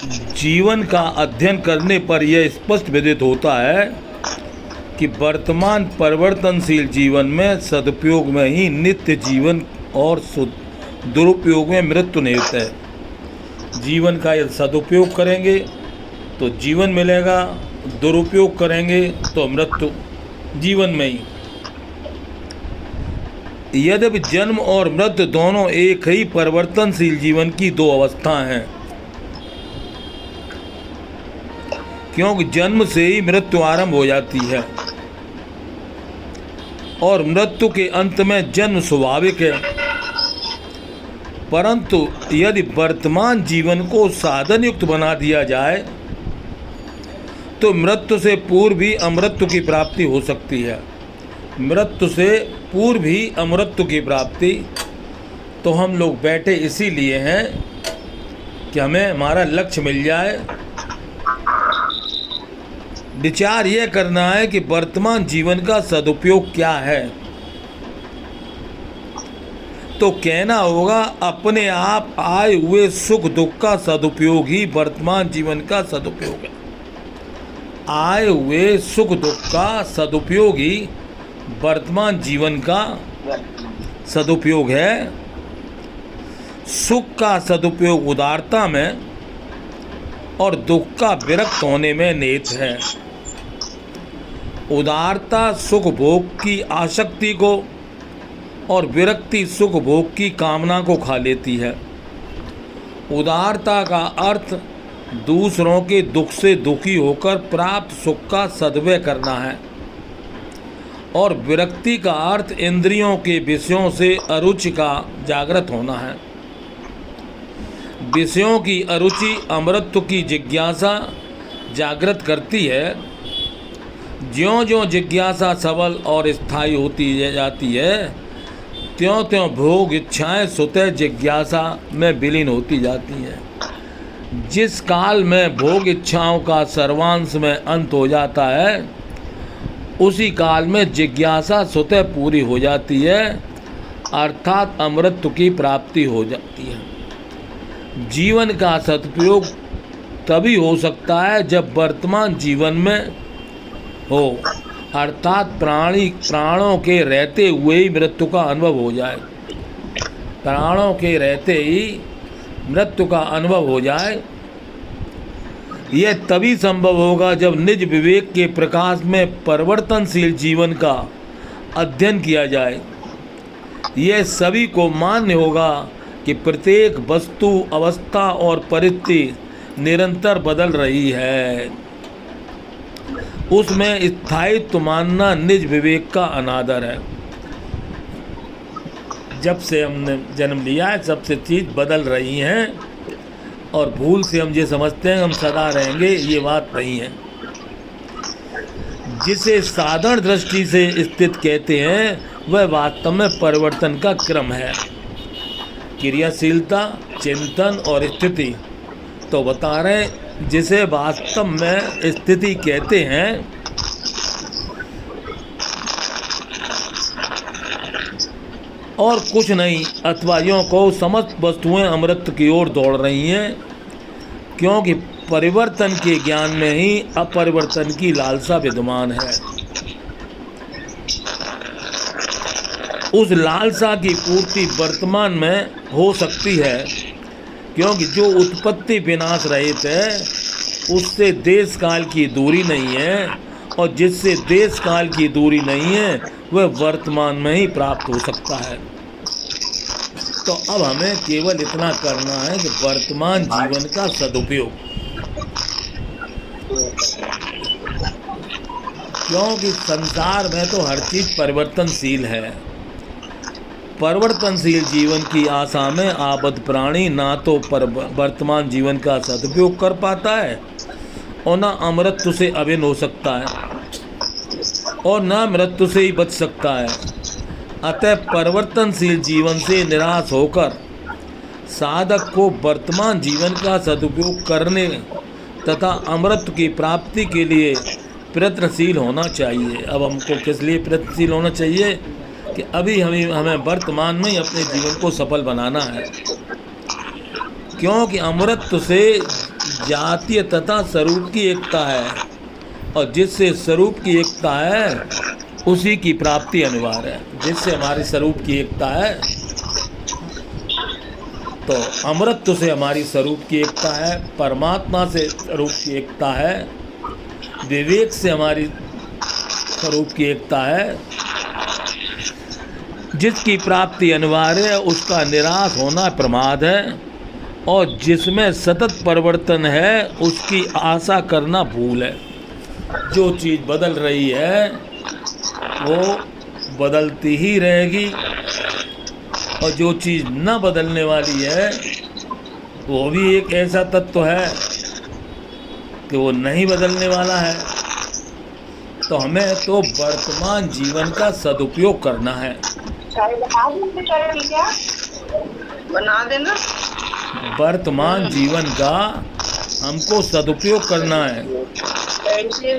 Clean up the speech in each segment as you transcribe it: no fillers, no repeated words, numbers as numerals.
जीवन का अध्ययन करने पर यह स्पष्ट विदित होता है कि वर्तमान परिवर्तनशील जीवन में सदुपयोग में ही नित्य जीवन और दुरुपयोग में मृत्यु निहित है। जीवन का यदि सदुपयोग करेंगे तो जीवन मिलेगा, दुरुपयोग करेंगे तो मृत्यु जीवन में ही। यद्यपि जन्म और मृत्यु दोनों एक ही परिवर्तनशील जीवन की दो अवस्थाएं हैं, क्योंकि जन्म से ही मृत्यु आरंभ हो जाती है और मृत्यु के अंत में जन्म स्वाभाविक है। परंतु यदि वर्तमान जीवन को साधन युक्त बना दिया जाए तो मृत्यु से पूर्व भी अमृत्यु की प्राप्ति हो सकती है। मृत्यु से पूर्व भी अमृत्यु की प्राप्ति। तो हम लोग बैठे इसीलिए हैं कि हमें हमारा लक्ष्य मिल जाए। विचार यह करना है कि वर्तमान जीवन का सदुपयोग क्या है। तो कहना होगा अपने आप आए हुए सुख दुख का सदुपयोग ही वर्तमान जीवन का सदुपयोग है। आए हुए सुख दुख का सदुपयोग ही वर्तमान जीवन का सदुपयोग है। सुख का सदुपयोग उदारता में और दुख का विरक्त होने में निहित है। उदारता सुख भोग की आसक्ति को और विरक्ति सुख भोग की कामना को खा लेती है। उदारता का अर्थ दूसरों के दुख से दुखी होकर प्राप्त सुख का सद्व्यय करना है और विरक्ति का अर्थ इंद्रियों के विषयों से अरुचि का जागृत होना है। विषयों की अरुचि अमृत की जिज्ञासा जागृत करती है। ज्यों ज्यों जिज्ञासा सबल और स्थायी होती जाती है त्यों त्यों भोग इच्छाएं स्वतः जिज्ञासा में विलीन होती जाती हैं। जिस काल में भोग इच्छाओं का सर्वांश में अंत हो जाता है उसी काल में जिज्ञासा स्वतः पूरी हो जाती है, अर्थात अमृत की प्राप्ति हो जाती है। जीवन का सदुपयोग तभी हो सकता है जब वर्तमान जीवन में हो, अर्थात प्राणों के रहते हुए ही मृत्यु का अनुभव हो जाए। प्राणों के रहते ही मृत्यु का अनुभव हो जाए। यह तभी संभव होगा जब निज विवेक के प्रकाश में परिवर्तनशील जीवन का अध्ययन किया जाए। यह सभी को मान्य होगा कि प्रत्येक वस्तु, अवस्था और परिस्थिति निरंतर बदल रही है। उसमें स्थायित्व मानना निज विवेक का अनादर है। जब से हमने जन्म लिया है सबसे चीज़ बदल रही हैं और भूल से हम ये समझते हैं हम सदा रहेंगे, ये बात नहीं है। जिसे साधारण दृष्टि से स्थित कहते हैं वह वास्तव में परिवर्तन का क्रम है। क्रियाशीलता, चिंतन और स्थिति तो बता रहे हैं। जिसे वास्तव में स्थिति कहते हैं और कुछ नहीं, अथवा यों को समस्त वस्तुएं अमृत की ओर दौड़ रही हैं, क्योंकि परिवर्तन के ज्ञान में ही अपरिवर्तन की लालसा विद्यमान है। उस लालसा की पूर्ति वर्तमान में हो सकती है, क्योंकि जो उत्पत्ति विनाश रहित है उससे देश काल की दूरी नहीं है और जिससे देश काल की दूरी नहीं है वह वर्तमान में ही प्राप्त हो सकता है। तो अब हमें केवल इतना करना है कि वर्तमान जीवन का सदुपयोग, क्योंकि संसार में तो हर चीज परिवर्तनशील है। परिवर्तनशील जीवन की आशा में आबद्ध प्राणी ना तो वर्तमान जीवन का सदुपयोग कर पाता है और न अमृत्यु से अभिन्न हो सकता है और न मृत्यु से ही बच सकता है। अतः परिवर्तनशील जीवन से निराश होकर साधक को वर्तमान जीवन का सदुपयोग करने तथा अमृत की प्राप्ति के लिए प्रयत्नशील होना चाहिए। अब हमको किस लिए प्रयत्नशील होना चाहिए कि अभी हमें वर्तमान में ही अपने जीवन को सफल बनाना है, क्योंकि अमृत से जातीय तथा स्वरूप की एकता है, और जिससे स्वरूप की एकता है उसी की प्राप्ति अनिवार्य है। जिससे हमारे स्वरूप की एकता है, तो अमृत से हमारी स्वरूप की एकता है, परमात्मा से स्वरूप की एकता है, विवेक से हमारी स्वरूप की एकता है। जिसकी प्राप्ति अनिवार्य है उसका निराश होना प्रमाद है, और जिसमें सतत परिवर्तन है उसकी आशा करना भूल है। जो चीज़ बदल रही है वो बदलती ही रहेगी, और जो चीज़ न बदलने वाली है वो भी एक ऐसा तत्व है कि वो नहीं बदलने वाला है। तो हमें तो वर्तमान जीवन का सदुपयोग करना है। बना देना। वर्तमान जीवन का हमको सदुपयोग करना है।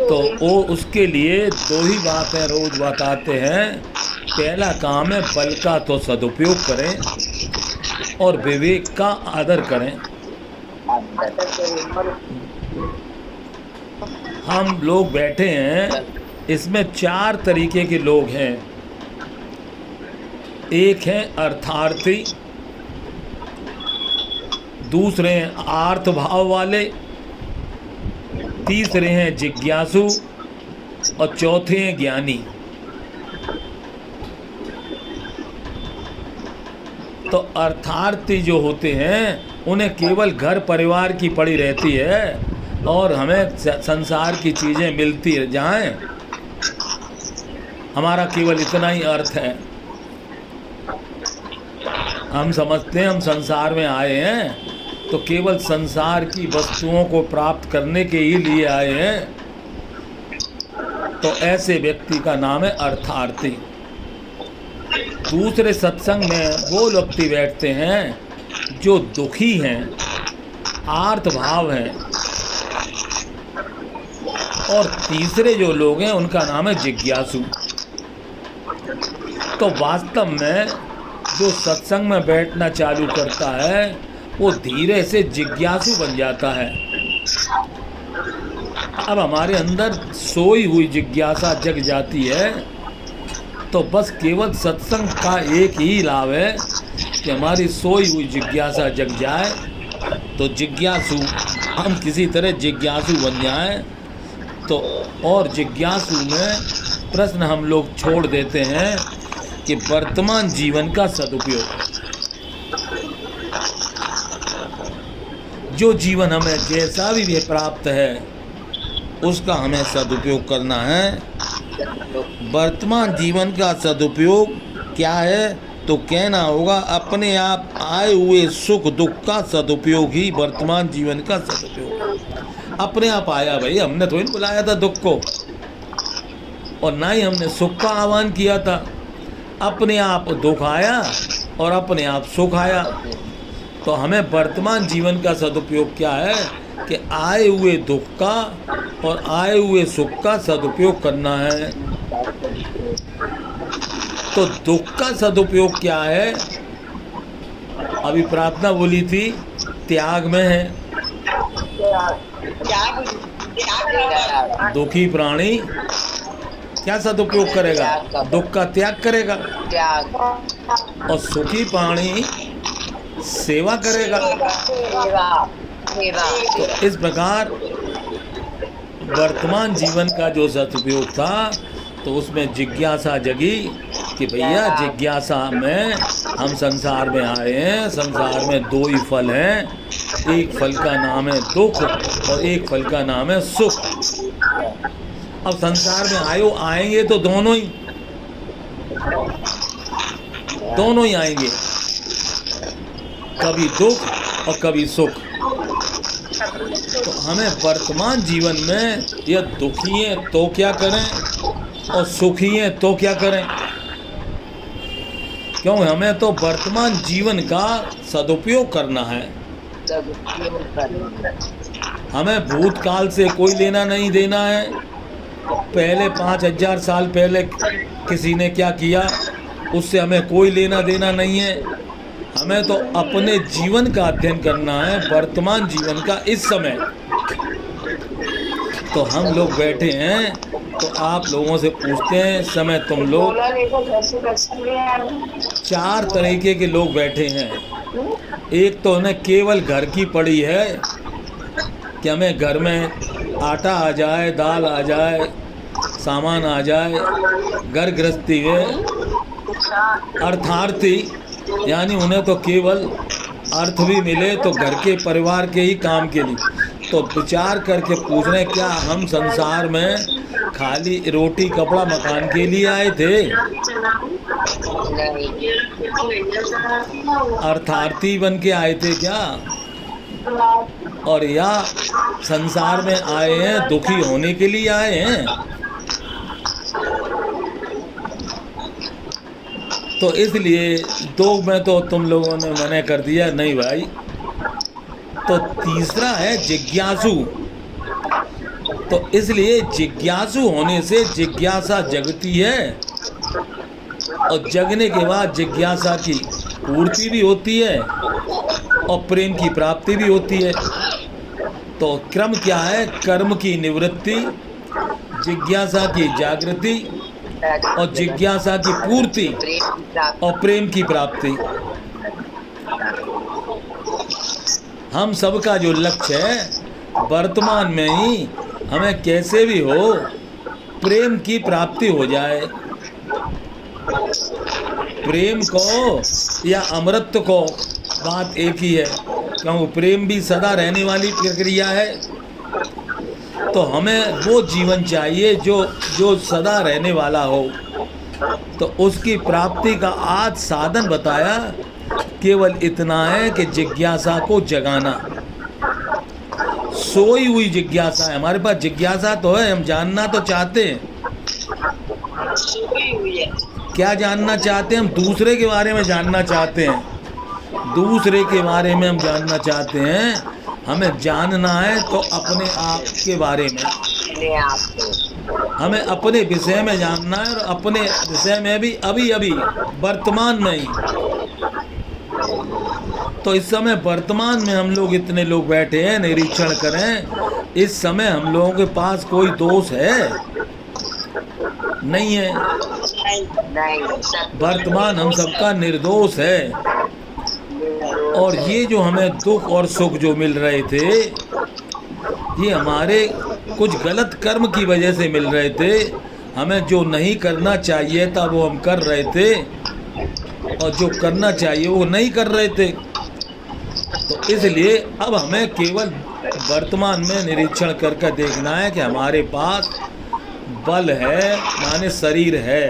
तो वो उसके लिए दो ही बातें रोज बताते हैं। पहला काम है बल का तो सदुपयोग करें और विवेक का आदर करें। हम लोग बैठे हैं, इसमें 4 तरीके के लोग हैं। एक हैं अर्थार्थी, दूसरे हैं आर्थ भाव वाले, तीसरे हैं जिज्ञासु, और चौथे हैं ज्ञानी। तो अर्थार्थी जो होते हैं उन्हें केवल घर परिवार की पड़ी रहती है और हमें संसार की चीज़ें मिलती जाएं, हमारा केवल इतना ही अर्थ है। हम समझते हैं हम संसार में आए हैं तो केवल संसार की वस्तुओं को प्राप्त करने के ही लिए आए हैं। तो ऐसे व्यक्ति का नाम है अर्थार्थी। दूसरे सत्संग में वो व्यक्ति बैठते हैं जो दुखी हैं, आर्त भाव हैं, और तीसरे जो लोग हैं उनका नाम है जिज्ञासु। तो वास्तव में जो सत्संग में बैठना चालू करता है वो धीरे से जिज्ञासु बन जाता है। अब हमारे अंदर सोई हुई जिज्ञासा जग जाती है। तो बस केवल सत्संग का एक ही लाभ है कि हमारी सोई हुई जिज्ञासा जग जाए, तो जिज्ञासु हम किसी तरह जिज्ञासु बन जाएं। तो और जिज्ञासु में प्रश्न हम लोग छोड़ देते हैं कि वर्तमान जीवन का सदुपयोग। जो जीवन हमें जैसा भी प्राप्त है उसका हमें सदुपयोग करना है। वर्तमान जीवन का सदुपयोग क्या है? तो कहना होगा अपने आप आए हुए सुख दुख का सदुपयोग ही वर्तमान जीवन का सदुपयोग। अपने आप आया भाई, हमने तो नहीं बुलाया था दुख को, और ना ही हमने सुख का आह्वान किया था। अपने आप दुख आया और अपने आप सुख आया। तो हमें वर्तमान जीवन का सदुपयोग क्या है कि आए हुए दुख का और आए हुए सुख का सदुपयोग करना है। तो दुख का सदुपयोग क्या है? अभी प्रार्थना बोली थी त्याग में है। दुखी प्राणी क्या सदुपयोग करेगा? दुख का त्याग करेगा। और सुखी प्राणी सेवा करेगा। तो इस प्रकार वर्तमान जीवन का जो सदुपयोग था तो उसमें जिज्ञासा जगी कि भैया जिज्ञासा में हम संसार में आए हैं। संसार में दो ही फल हैं, एक फल का नाम है दुख और एक फल का नाम है सुख। अब संसार में आएंगे तो दोनों ही आएंगे, कभी दुख और कभी सुख। तो हमें वर्तमान जीवन में यह दुखी हैं तो क्या करें और सुखी हैं तो क्या करें? क्यों? हमें तो वर्तमान जीवन का सदुपयोग करना है। हमें भूतकाल से कोई लेना नहीं देना है। पहले 5000 साल पहले किसी ने क्या किया उससे हमें कोई लेना देना नहीं है। हमें तो अपने जीवन का अध्ययन करना है, वर्तमान जीवन का इस समय। तो हम लोग बैठे हैं तो आप लोगों से पूछते हैं, समय तुम लोग बोला लेकर घर से दर्शन ले आए। 4 तरीके के लोग बैठे हैं। एक तो उन्हें केवल घर की पड़ी है कि हमें घर में आटा आ जाए, दाल आ जाए, सामान आ जाए, घर गृहस्थी है। अर्थार्थी यानी उन्हें तो केवल अर्थ भी मिले तो घर के परिवार के ही काम के लिए। तो विचार करके पूछ रहे हैं, क्या हम संसार में खाली रोटी कपड़ा मकान के लिए आए थे? अर्थार्थी बन के आए थे क्या? और या संसार में आए हैं दुखी होने के लिए आए हैं? तो इसलिए 2 में तो तुम लोगों ने मना कर दिया, नहीं भाई। तो तीसरा है जिज्ञासु। तो इसलिए जिज्ञासु होने से जिज्ञासा जगती है और जगने के बाद जिज्ञासा की पूर्ति भी होती है और प्रेम की प्राप्ति भी होती है। तो क्रम क्या है? कर्म की निवृत्ति, जिज्ञासा की जागृति और जिज्ञासा की पूर्ति और प्रेम की प्राप्ति। हम सबका जो लक्ष्य है वर्तमान में ही हमें कैसे भी हो प्रेम की प्राप्ति हो जाए। प्रेम को या अमृत को बात एक ही है, क्योंकि प्रेम भी सदा रहने वाली प्रक्रिया है। तो हमें वो जीवन चाहिए जो सदा रहने वाला हो। तो उसकी प्राप्ति का आज साधन बताया, केवल इतना है कि जिज्ञासा को जगाना। सोई हुई जिज्ञासा है हमारे पास। जिज्ञासा तो है, हम जानना तो चाहते हैं। क्या जानना चाहते हैं? हम दूसरे के बारे में जानना चाहते हैं। दूसरे के बारे में हम जानना चाहते हैं। हमें जानना है तो अपने आप के बारे में, हमें अपने विषय में जानना है और अपने विषय में भी अभी अभी वर्तमान में ही। तो इस समय वर्तमान में हम लोग इतने लोग बैठे हैं, निरीक्षण करें। इस समय हम लोगों के पास कोई दोष है? नहीं है। वर्तमान हम सबका निर्दोष है। और ये जो हमें दुख और सुख जो मिल रहे थे, ये हमारे कुछ गलत कर्म की वजह से मिल रहे थे। हमें जो नहीं करना चाहिए था वो हम कर रहे थे और जो करना चाहिए वो नहीं कर रहे थे। तो इसलिए अब हमें केवल वर्तमान में निरीक्षण करके देखना है कि हमारे पास बल है, माने शरीर है।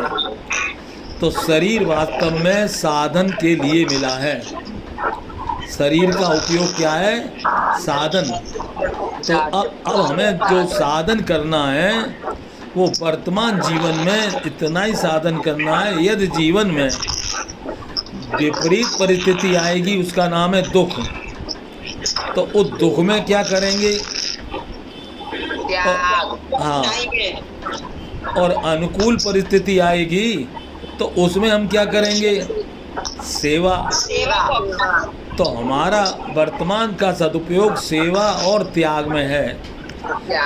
तो शरीर वास्तव में साधन के लिए मिला है। शरीर का उपयोग क्या है? साधन। तो अब हमें जो साधन करना है वो वर्तमान जीवन में इतना ही साधन करना है। यदि जीवन में विपरीत परिस्थिति आएगी, उसका नाम है दुख। तो उस दुख में क्या करेंगे? हाँ। और अनुकूल परिस्थिति आएगी तो उसमें हम क्या करेंगे? सेवा। तो हमारा वर्तमान का सदुपयोग सेवा और त्याग में है।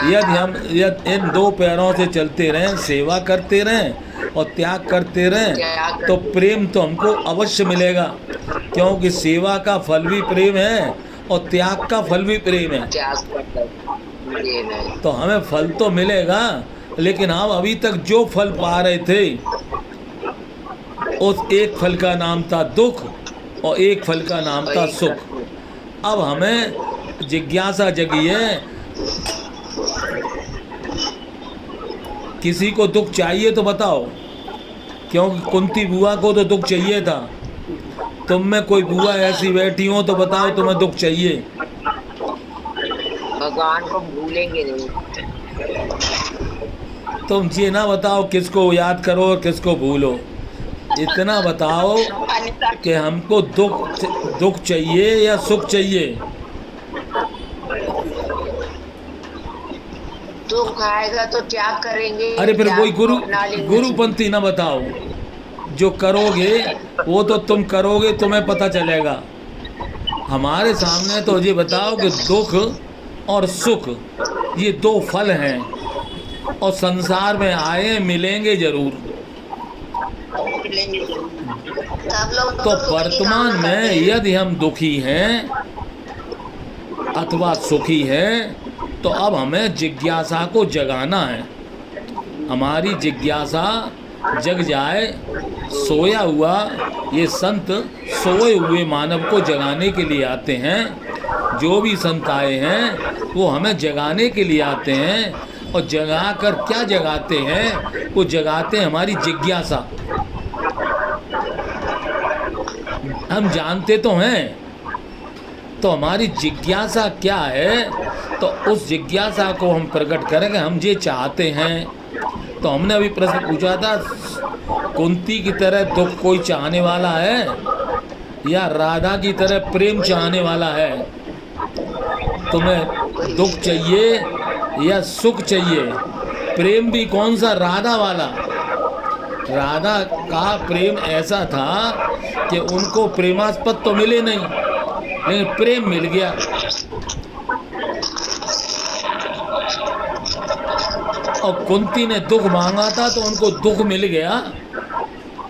यदि इन 2 पैरों से चलते रहें, सेवा करते रहें और त्याग करते रहें, तो प्रेम तो हमको अवश्य मिलेगा, क्योंकि सेवा का फल भी प्रेम है और त्याग का फल भी प्रेम है। तो हमें फल तो मिलेगा, लेकिन हम अभी तक जो फल पा रहे थे उस एक फल का नाम था दुख और एक फल का नाम था सुख। अब हमें जिज्ञासा जगी है, किसी को दुख चाहिए तो बताओ, क्योंकि कुंती बुआ को तो दुख चाहिए था। तुम में कोई बुआ ऐसी बैठी हो तो बताओ तुम्हें दुख चाहिए? भगवान को भूलेंगे नहीं। तुम ये ना बताओ किसको याद करो और किसको भूलो, इतना बताओ कि हमको दुख चाहिए या सुख चाहिए? दुख आएगा तो त्याग करेंगे। अरे फिर कोई गुरुपंथी ना बताओ, जो करोगे वो तो तुम करोगे, तुम्हें पता चलेगा। हमारे सामने तो ये बताओ कि दुख और सुख ये दो फल हैं और संसार में आए मिलेंगे जरूर। मिलेंगे जरूर। आप लोग तो वर्तमान में यदि हम दुखी हैं अथवा सुखी हैं तो अब हमें जिज्ञासा को जगाना है। हमारी जिज्ञासा जग जाए। सोया हुआ ये संत सोए हुए मानव को जगाने के लिए आते हैं। जो भी संत आए हैं वो हमें जगाने के लिए आते हैं और जगा कर क्या जगाते हैं? वो जगाते हैं हमारी जिज्ञासा। हम जानते तो हैं, तो हमारी जिज्ञासा क्या है? तो उस जिज्ञासा को हम प्रकट करेंगे। हम ये चाहते हैं। तो हमने अभी प्रश्न पूछा था, कुंती की तरह दुख कोई चाहने वाला है या राधा की तरह प्रेम चाहने वाला है? तुम्हें दुख चाहिए या सुख चाहिए? प्रेम भी कौन सा? राधा वाला। राधा का प्रेम ऐसा था कि उनको प्रेमास्पद तो मिले नहीं, लेकिन प्रेम मिल गया। और कुंती ने दुख मांगा था तो उनको दुख मिल गया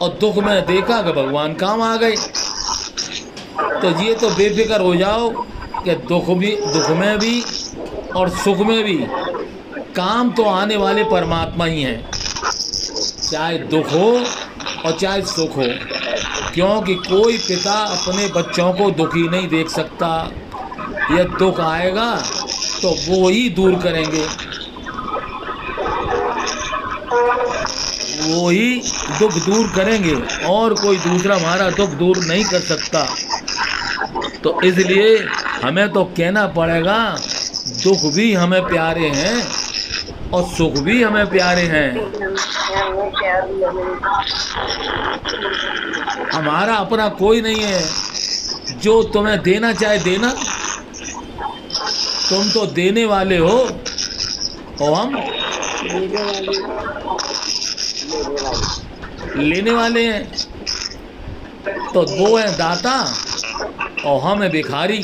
और दुख में देखा कि भगवान काम आ गए। तो ये तो बेफिक्र हो जाओ कि दुख में भी और सुख में भी काम तो आने वाले परमात्मा ही हैं, चाहे दुख हो और चाहे सुख हो। क्योंकि कोई पिता अपने बच्चों को दुखी नहीं देख सकता। यह दुख आएगा तो वो ही दूर करेंगे, वो ही दुख दूर करेंगे और कोई दूसरा हमारा दुख दूर नहीं कर सकता। तो इसलिए हमें तो कहना पड़ेगा, दुख भी हमें प्यारे हैं और सुख भी हमें प्यारे हैं। हमारा अपना कोई नहीं है। जो तुम्हें देना चाहे देना, तुम तो देने वाले हो और हम लेने वाले हैं। तो वो है दाता और हम है भिखारी।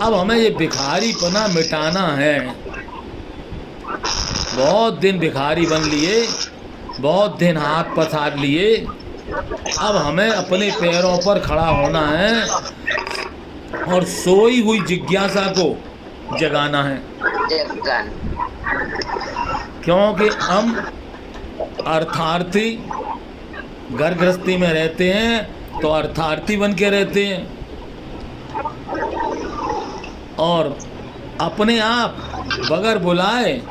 अब हमें ये भिखारीपना मिटाना है। बहुत दिन भिखारी बन लिए, बहुत दिन हाथ पसार लिए। अब हमें अपने पैरों पर खड़ा होना है और सोई हुई जिज्ञासा को जगाना है। क्योंकि हम अर्थार्थी घर गृहस्थी में रहते हैं तो अर्थार्थी बन के रहते हैं और अपने आप बगैर बुलाए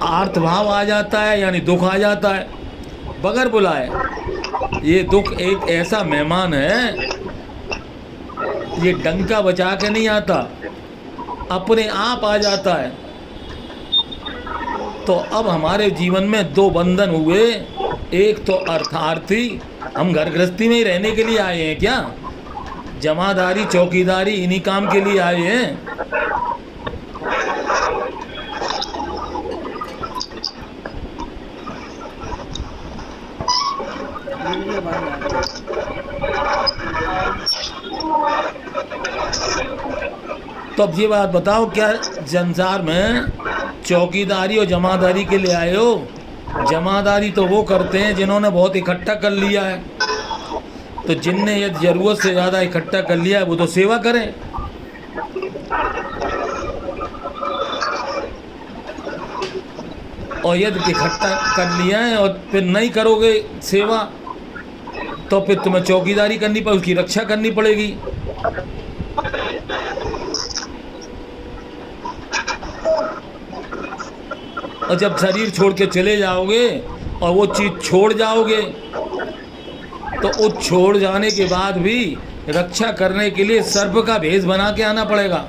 आर्तभाव आ जाता है, यानी दुख आ जाता है बगैर बुलाए। ये दुख एक ऐसा मेहमान है, ये डंका बजा के नहीं आता, अपने आप आ जाता है। तो अब हमारे जीवन में दो बंधन हुए। एक तो अर्थार्थी, हम घर गृहस्थी में ही रहने के लिए आए हैं क्या? जमादारी चौकीदारी इन्हीं काम के लिए आए हैं। तो अब ये बात बताओ, क्या संसार में चौकीदारी और जमादारी के लिए आए हो? जमादारी तो वो करते हैं जिन्होंने बहुत इकट्ठा कर लिया है। तो जिनने ये जरूरत से ज़्यादा इकट्ठा कर लिया है वो तो सेवा करें। और यदि इकट्ठा कर लिया है और फिर नहीं करोगे सेवा तो फिर तुम्हें चौकीदारी करनी पड़ेगी, उसकी रक्षा करनी पड़ेगी। और जब शरीर छोड़ के चले जाओगे और वो चीज़ छोड़ जाओगे तो उस छोड़ जाने के बाद भी रक्षा करने के लिए सर्प का भेष बना के आना पड़ेगा।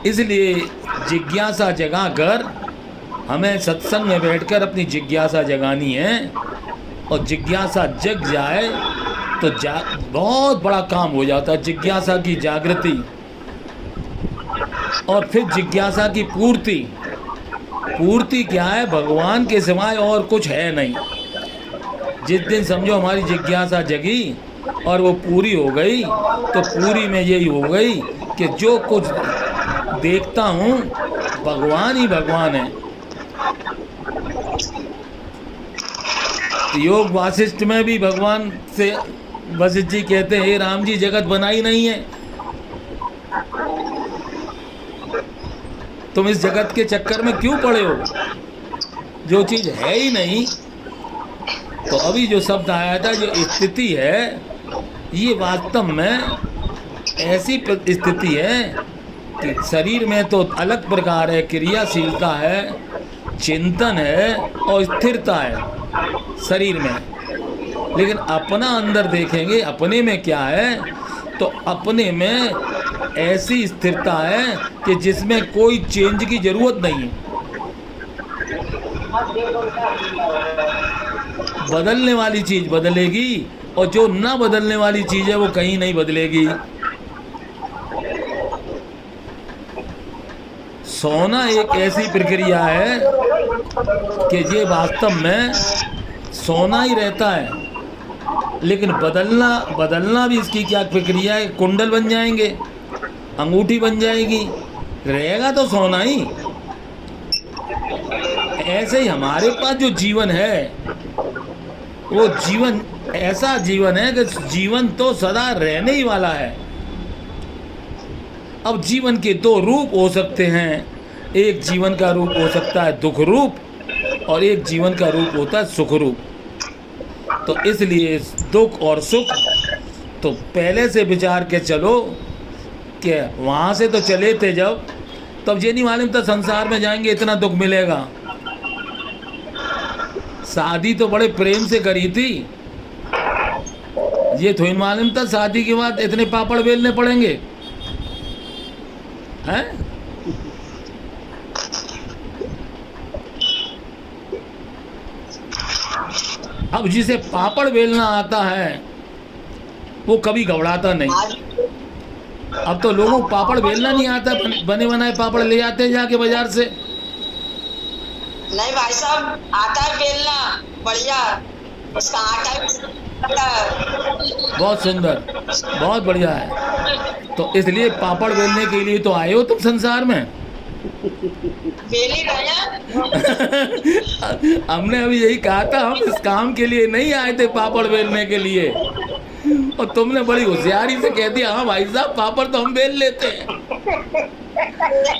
इसलिए जिज्ञासा जगा कर हमें सत्संग में बैठकर अपनी जिज्ञासा जगानी है। और जिज्ञासा जग जाए तो बहुत बड़ा काम हो जाता है। जिज्ञासा की जागृति और फिर जिज्ञासा की पूर्ति। पूर्ति क्या है? भगवान के सिवाय और कुछ है नहीं। जिस दिन समझो हमारी जिज्ञासा जगी और वो पूरी हो गई, तो पूरी में यही हो गई कि जो कुछ देखता हूँ भगवान ही भगवान है। योग वासिष्ठ में भी भगवान से वशिष्ठ जी कहते हैं, हे राम जी, जगत बनाई नहीं है, तुम इस जगत के चक्कर में क्यों पड़े हो? जो चीज है ही नहीं। तो अभी जो शब्द आया था, जो स्थिति है, ये वास्तव में ऐसी स्थिति है कि शरीर में तो अलग प्रकार है, क्रियाशीलता है, चिंतन है और स्थिरता है शरीर में। लेकिन अपना अंदर देखेंगे, अपने में क्या है, तो अपने में ऐसी स्थिरता है कि जिसमें कोई चेंज की जरूरत नहीं है। बदलने वाली चीज बदलेगी और जो ना बदलने वाली चीज है वो कहीं नहीं बदलेगी। सोना एक ऐसी प्रक्रिया है कि ये वास्तव में सोना ही रहता है, लेकिन बदलना भी इसकी क्या प्रक्रिया है? कुंडल बन जाएंगे, अंगूठी बन जाएगी, रहेगा तो सोना ही। ऐसे ही हमारे पास जो जीवन है, वो जीवन ऐसा जीवन है कि जीवन तो सदा रहने ही वाला है। अब जीवन के दो रूप हो सकते हैं। एक जीवन का रूप हो सकता है दुख रूप और एक जीवन का रूप होता है सुख रूप। तो इसलिए दुख और सुख तो पहले से विचार के चलो कि वहाँ से तो चले थे जब, तब ये नहीं मालूम था संसार में जाएंगे इतना दुख मिलेगा। शादी तो बड़े प्रेम से करी थी, ये थोड़ी मालूम था शादी के बाद इतने पापड़ बेलने पड़ेंगे, हैं? अब जिसे पापड़ बेलना आता है वो कभी घबराता नहीं। अब तो लोगों को पापड़ बेलना नहीं आता, बने बनाए पापड़ ले आते हैं जाके बाजार से। नहीं भाई साहब, आता है बेलना बढ़िया, उसका आटा बहुत सुंदर, बहुत बढ़िया है। तो इसलिए पापड़ बेलने के लिए तो आए हो तुम संसार में। बेल ही रहे हैं। हमने अभी यही कहा था, हम इस काम के लिए नहीं आए थे पापड़ बेलने के लिए, और तुमने बड़ी होशियारी से कह दिया, हाँ भाई साहब पापड़ तो हम बेल लेते हैं।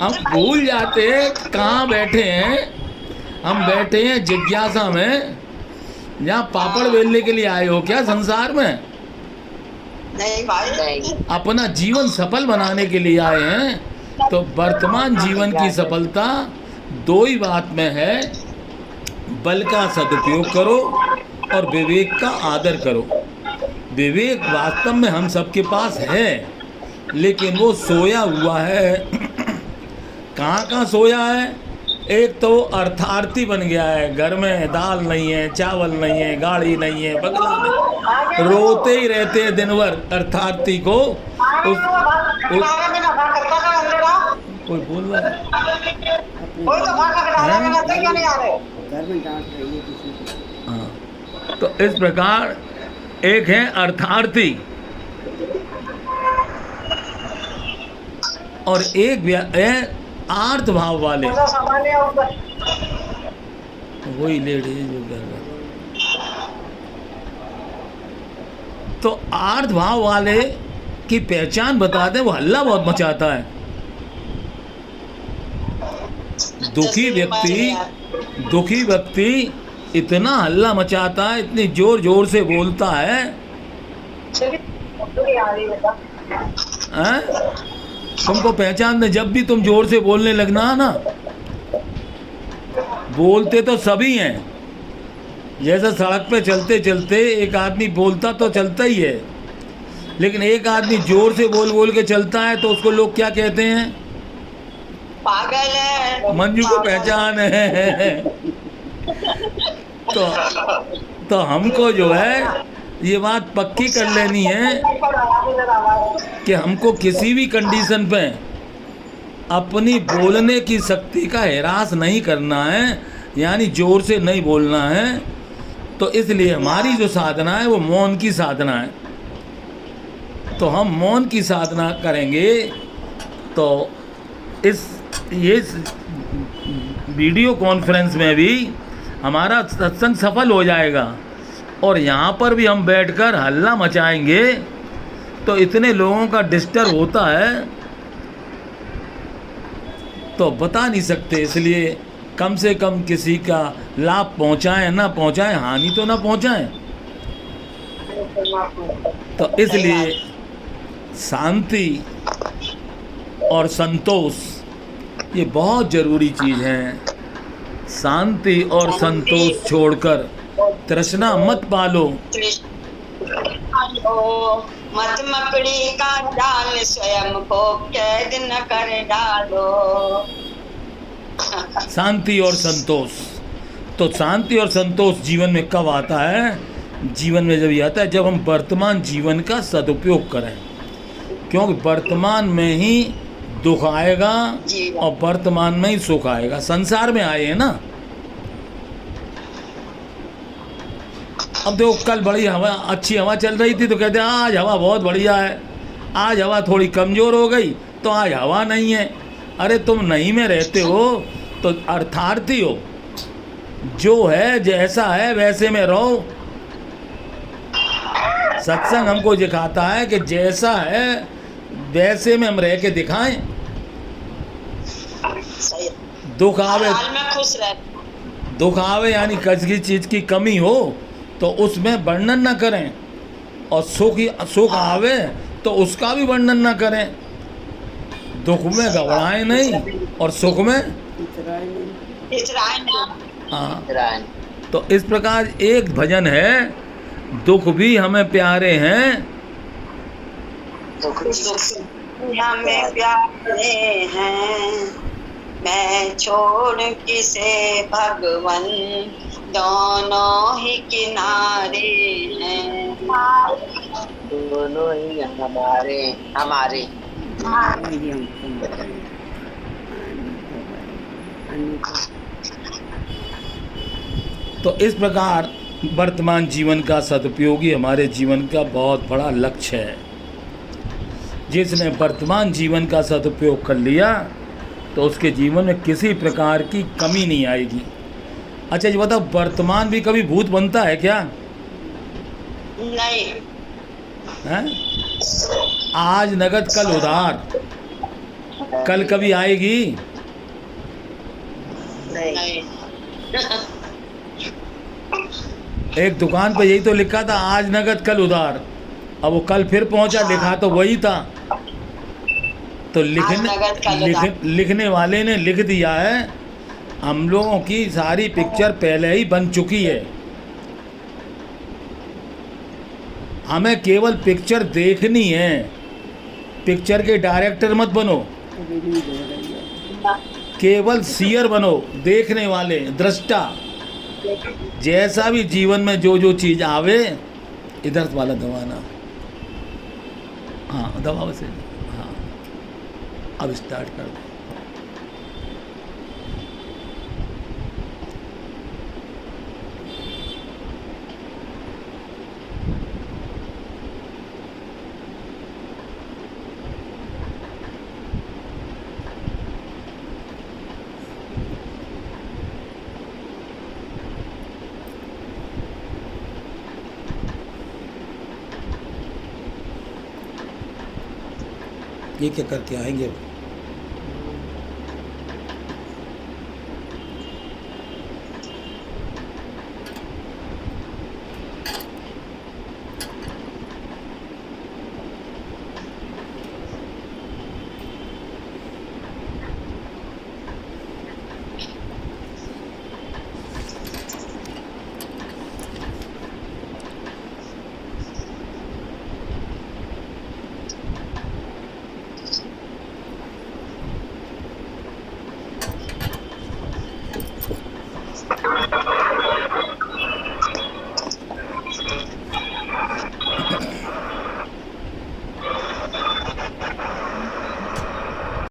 हम भूल जाते हैं कहाँ बैठे हैं। हम बैठे हैं जिज्ञासा में, यहाँ पापड़ बेलने के लिए आए हो क्या संसार में? नहीं भाई नहीं। अपना जीवन सफल बनाने के लिए आए हैं। तो वर्तमान जीवन की सफलता दो ही बात में है, बल का सदुपयोग करो और विवेक का आदर करो। विवेक वास्तव में हम सबके पास है, लेकिन वो सोया हुआ है। कहाँ कहाँ सोया है? एक तो अर्थार्थी बन गया है, घर में दाल नहीं है, चावल नहीं है, गाड़ी नहीं है, बंगला नहीं, रोते ही रहते हैं दिन भर अर्थार्थी को। कोई बोल रहा है? हाँ, तो इस प्रकार एक है अर्थार्थी और एक है आर्थ भाव वाले। वही लेडीज जो कर रहा। तो आर्थ भाव वाले की पहचान बता दें, वो हल्ला बहुत मचाता है। दुखी व्यक्ति इतना हल्ला मचाता है, इतनी जोर जोर से बोलता है, तुमको पहचान दे। जब भी तुम जोर से बोलने लगना ना, बोलते तो सभी हैं। जैसे सड़क पे चलते चलते एक आदमी बोलता तो चलता ही है, लेकिन एक आदमी जोर से बोल बोल के चलता है तो उसको लोग क्या कहते हैं? पागल है। मंजू को पहचान है। तो हमको जो है ये बात पक्की कर लेनी है कि हमको किसी भी कंडीशन पे अपनी बोलने की शक्ति का ह्रास नहीं करना है, यानी जोर से नहीं बोलना है। तो इसलिए हमारी जो साधना है वो मौन की साधना है। तो हम मौन की साधना करेंगे तो ये वीडियो कॉन्फ्रेंस में भी हमारा सत्संग सफल हो जाएगा। और यहाँ पर भी हम बैठकर हल्ला मचाएंगे तो इतने लोगों का डिस्टर्ब होता है तो बता नहीं सकते। इसलिए कम से कम किसी का लाभ पहुँचाएं, ना पहुँचाएं, हानि तो ना पहुँचाएं। तो इसलिए शांति और संतोष ये बहुत ज़रूरी चीज़ है। शांति और संतोष छोड़कर तृष्णा मत पालो। मत मकड़ी का जाल स्वयं को कैद न कर डालो। शांति और संतोष, तो शांति और संतोष जीवन में कब आता है? जीवन में जब ये आता है जब हम वर्तमान जीवन का सदुपयोग करें, क्योंकि वर्तमान में ही दुख आएगा और वर्तमान में ही सुख आएगा। संसार में आए हैं ना। अब देखो कल बड़ी हवा, अच्छी हवा चल रही थी तो कहते हैं आज हवा बहुत बढ़िया है, आज हवा थोड़ी कमज़ोर हो गई तो आज हवा नहीं है। अरे तुम नहीं में रहते हो तो अर्थार्थी हो, जो है जैसा है वैसे में रहो। सत्संग हमको दिखाता है कि जैसा है वैसे में हम रह के दिखाएं। दुख आवे, दुख आवे यानी किसी चीज़ की कमी हो तो उसमें वर्णन न करें, और सुख आवे तो उसका भी वर्णन न करें। दुख में घबराएं नहीं और सुख में हाँ। तो इस प्रकार एक भजन है, दुख भी हमें प्यारे हैं, दुख हमें प्यारे हैं, मैं छोड़ किसे भगवन दोनों ही किनारे हैं, दोनों ही हमारे। तो इस प्रकार वर्तमान जीवन का सदुपयोग ही हमारे जीवन का बहुत बड़ा लक्ष्य है। जिसने वर्तमान जीवन का सदुपयोग कर लिया तो उसके जीवन में किसी प्रकार की कमी नहीं आएगी। अच्छा ये बताओ, वर्तमान भी कभी भूत बनता है क्या? नहीं है? आज नगद कल उधार, कल कभी आएगी? नहीं। एक दुकान पे यही तो लिखा था, आज नगद कल उधार। अब वो कल फिर पहुंचा, लिखा तो वही था। तो लिखने वाले ने लिख दिया है, हम लोगों की सारी पिक्चर पहले ही बन चुकी है, हमें केवल पिक्चर देखनी है। पिक्चर के डायरेक्टर मत बनो, केवल सीयर बनो, देखने वाले, दृष्टा। जैसा भी जीवन में जो जो चीज़ आवे इधर वाला दबाना। हाँ दबाव से, हाँ अब स्टार्ट कर दो। ये क्या करके आएंगे?